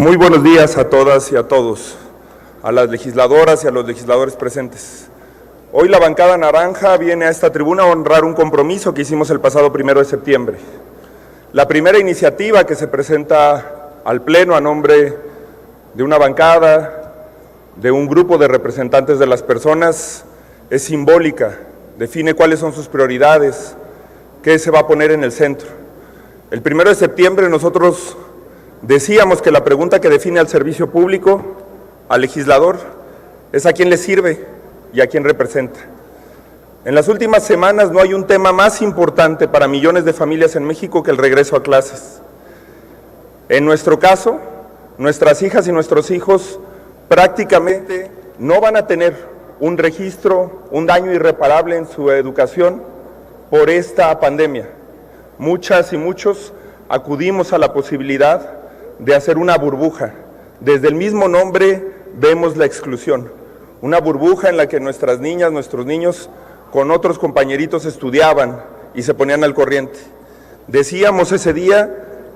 Muy buenos días a todas y a todos, a las legisladoras y a los legisladores presentes. Hoy la bancada naranja viene a esta tribuna a honrar un compromiso que hicimos el pasado 1 de septiembre. La primera iniciativa que se presenta al Pleno a nombre de una bancada, de un grupo de representantes de las personas, es simbólica, define cuáles son sus prioridades, qué se va a poner en el centro. El 1 de septiembre nosotros decíamos que la pregunta que define al servicio público, al legislador, es a quién le sirve y a quién representa. En las últimas semanas no hay un tema más importante para millones de familias en México que el regreso a clases. En nuestro caso, nuestras hijas y nuestros hijos prácticamente no van a tener un registro, un daño irreparable en su educación por esta pandemia. Muchas y muchos acudimos a la posibilidad de hacer una burbuja. Desde el mismo nombre vemos la exclusión. Una burbuja en la que nuestras niñas, nuestros niños, con otros compañeritos estudiaban y se ponían al corriente. Decíamos ese día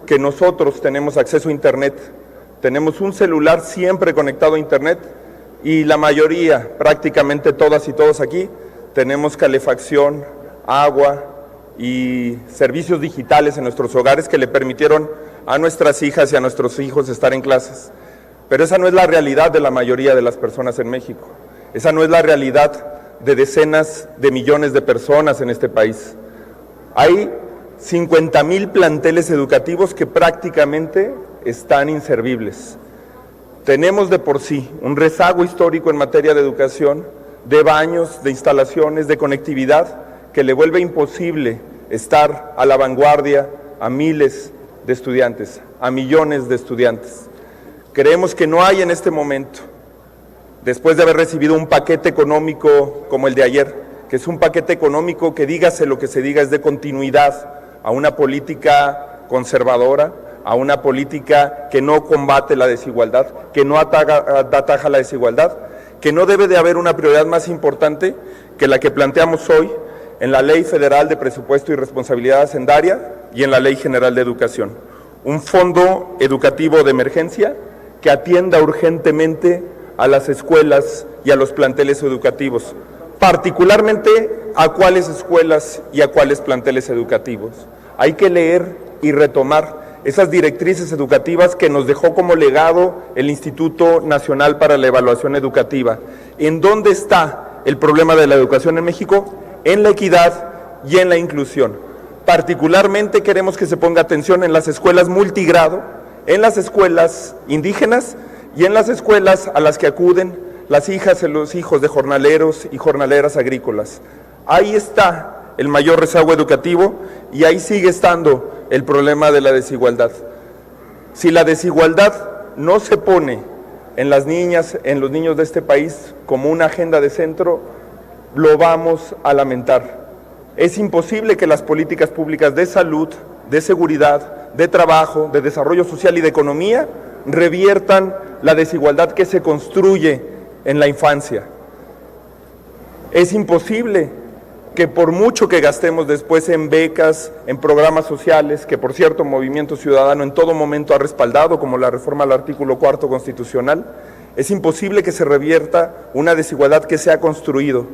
que nosotros tenemos acceso a Internet, tenemos un celular siempre conectado a Internet y la mayoría, prácticamente todas y todos aquí, tenemos calefacción, agua y servicios digitales en nuestros hogares que le permitieron a nuestras hijas y a nuestros hijos estar en clases. Pero esa no es la realidad de la mayoría de las personas en México. Esa no es la realidad de decenas de millones de personas en este país. Hay 50,000 planteles educativos que prácticamente están inservibles. Tenemos de por sí un rezago histórico en materia de educación, de baños, de instalaciones, de conectividad, que le vuelve imposible estar a la vanguardia a miles de estudiantes, a millones de estudiantes. Creemos que no hay en este momento, después de haber recibido un paquete económico como el de ayer, que es un paquete económico que dígase lo que se diga, es de continuidad a una política conservadora, a una política que no combate la desigualdad, que no ataja la desigualdad, que no debe de haber una prioridad más importante que la que planteamos hoy en la Ley Federal de Presupuesto y Responsabilidad Hacendaria y en la Ley General de Educación. Un fondo educativo de emergencia que atienda urgentemente a las escuelas y a los planteles educativos, particularmente a cuáles escuelas y a cuáles planteles educativos. Hay que leer y retomar esas directrices educativas que nos dejó como legado el Instituto Nacional para la Evaluación Educativa. ¿En dónde está el problema de la educación en México? En la equidad y en la inclusión. Particularmente queremos que se ponga atención en las escuelas multigrado, en las escuelas indígenas y en las escuelas a las que acuden las hijas y los hijos de jornaleros y jornaleras agrícolas. Ahí está el mayor rezago educativo y ahí sigue estando el problema de la desigualdad. Si la desigualdad no se pone en las niñas, en los niños de este país como una agenda de centro, lo vamos a lamentar. Es imposible que las políticas públicas de salud, de seguridad, de trabajo, de desarrollo social y de economía reviertan la desigualdad que se construye en la infancia. Es imposible que por mucho que gastemos después en becas, en programas sociales, que por cierto Movimiento Ciudadano en todo momento ha respaldado, como la reforma al artículo 4 constitucional, es imposible que se revierta una desigualdad que se ha construido.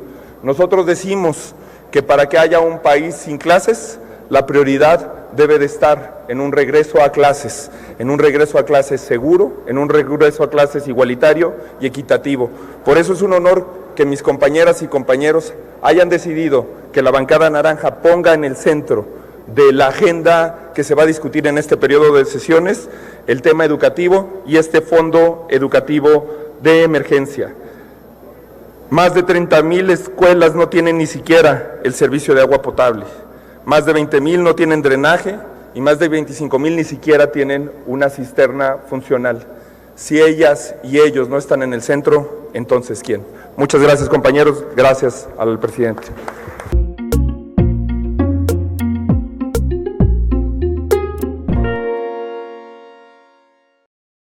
Nosotros decimos que para que haya un país sin clases, la prioridad debe de estar en un regreso a clases, en un regreso a clases seguro, en un regreso a clases igualitario y equitativo. Por eso es un honor que mis compañeras y compañeros hayan decidido que la bancada naranja ponga en el centro de la agenda que se va a discutir en este periodo de sesiones el tema educativo y este fondo educativo de emergencia. Más de 30,000 escuelas no tienen ni siquiera el servicio de agua potable, más de 20,000 no tienen drenaje y más de 25,000 ni siquiera tienen una cisterna funcional. Si ellas y ellos no están en el centro, entonces ¿quién? Muchas gracias, compañeros, gracias al presidente.